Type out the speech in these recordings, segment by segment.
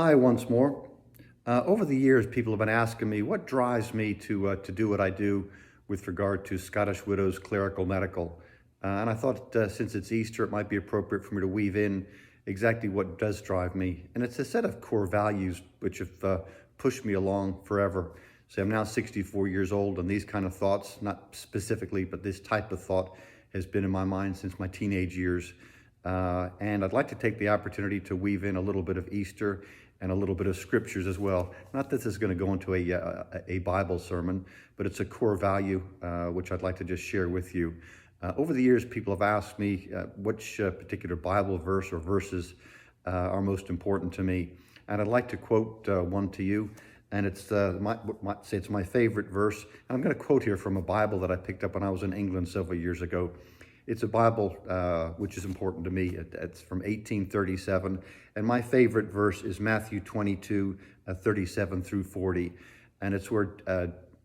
Hi, once more. Over the years, people have been asking me what drives me to do what I do with regard to Scottish Widows Clerical Medical. And I thought since it's Easter, it might be appropriate for me to weave in exactly what does drive me. And it's a set of core values which have pushed me along forever. So I'm now 64 years old, and these kind of thoughts, not specifically, but this type of thought has been in my mind since my teenage years. And I'd like to take the opportunity to weave in a little bit of Easter and a little bit of scriptures as well. Not that this is going to go into a Bible sermon, but it's a core value which I'd like to just share with you. Over the years, people have asked me which particular Bible verse or verses are most important to me. And I'd like to quote one to you. And it's it's my favorite verse. And I'm going to quote here from a Bible that I picked up when I was in England several years ago. It's a Bible which is important to me. It's from 1837. And my favorite verse is Matthew 22, 37 through 40. And it's where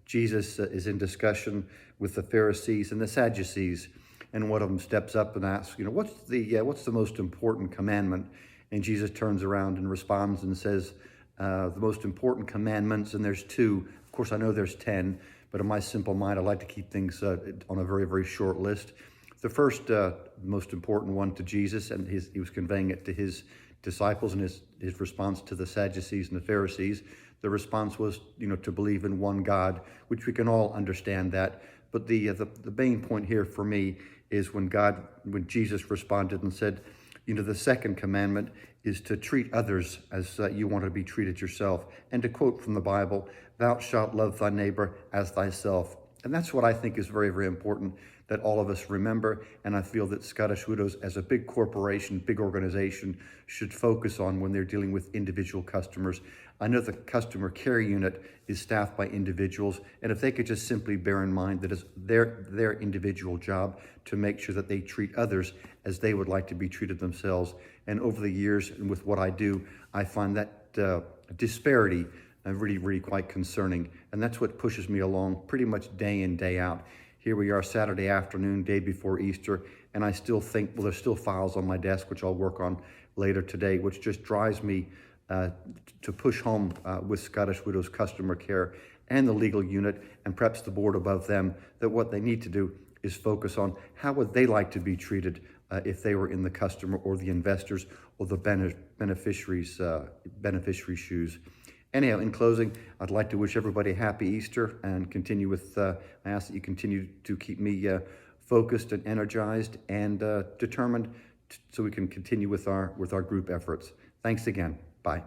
Jesus is in discussion with the Pharisees and the Sadducees. And one of them steps up and asks, what's the most important commandment? And Jesus turns around and responds and says, the most important commandments, and there's two. Of course, I know there's 10, but in my simple mind, I like to keep things on a very, very short list. The first most important one to Jesus, and he was conveying it to his disciples, and his response to the Sadducees and the Pharisees, the response was, to believe in one God, which we can all understand that. But the main point here for me is when Jesus responded and said, the second commandment is to treat others as you want to be treated yourself. And to quote from the Bible, thou shalt love thy neighbor as thyself. And that's what I think is very, very important that all of us remember. And I feel that Scottish Widows, as a big corporation, big organization, should focus on when they're dealing with individual customers. I know the customer care unit is staffed by individuals, and if they could just simply bear in mind that it's their individual job to make sure that they treat others as they would like to be treated themselves. And over the years, and with what I do, I find that disparity really, really quite concerning. And that's what pushes me along pretty much day in, day out. Here we are Saturday afternoon, day before Easter, and I still think, well, there's still files on my desk, which I'll work on later today, which just drives me to push home with Scottish Widows Customer Care and the legal unit, and perhaps the board above them, that what they need to do is focus on how would they like to be treated if they were in the customer or the investors or the beneficiaries' shoes. Anyhow, in closing, I'd like to wish everybody a happy Easter and continue with, I ask that you continue to keep me focused and energized and determined so we can continue with our group efforts. Thanks again. Bye.